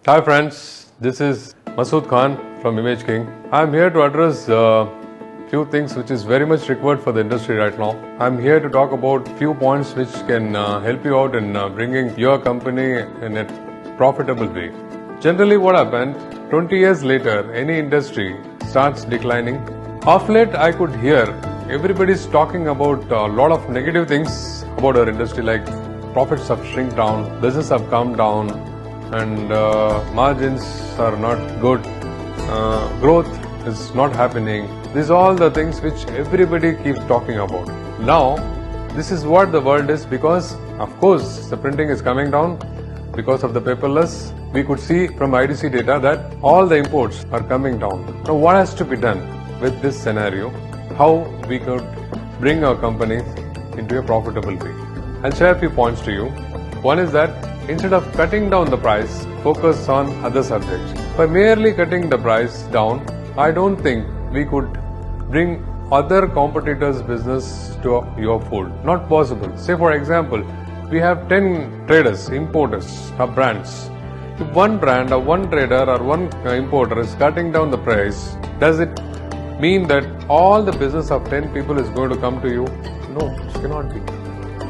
Hi friends, this is Masood Khan from Image King. I am here to address few things which is very much required for the industry right now. I am here to talk about few points which can help you out in bringing your company in a profitable way. Generally what happened, 20 years later, any industry starts declining. Of late I could hear everybody's talking about a lot of negative things about our industry, like profits have shrink down, business have come down, and margins are not good, growth is not happening. These are all the things which everybody keeps talking about. Now, this is what the world is, because of course the printing is coming down because of the paperless. We could see from IDC data that all the imports are coming down. Now what has to be done with this scenario? How we could bring our companies into a profitable way? I'll share a few points to you. One is that instead of cutting down the price, focus on other subjects. By merely cutting the price down, I don't think we could bring other competitors' business to your fold. Not possible. Say for example, we have 10 traders, importers or brands. If one brand or one trader or one importer is cutting down the price, does it mean that all the business of 10 people is going to come to you? No, it cannot be.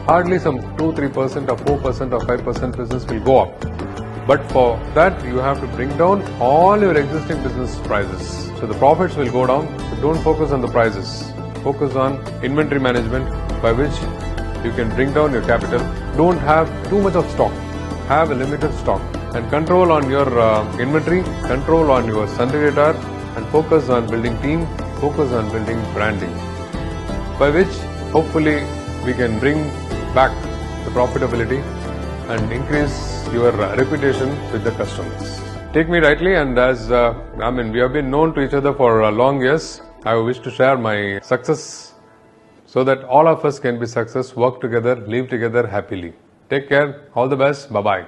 Hardly some 2-3% or 4% or 5% business will go up. But for that, you have to bring down all your existing business prices. So the profits will go down, but don't focus on the prices. Focus on inventory management, by which you can bring down your capital. Don't have too much of stock. Have a limited stock. And control on your inventory, control on your sundry debtor, and focus on building team, focus on building branding. By which, hopefully, we can bring back the profitability and increase your reputation with the customers. Take me rightly, and as we have been known to each other for long years, I wish to share my success so that all of us can be success, work together, live together happily. Take care, all the best, bye-bye.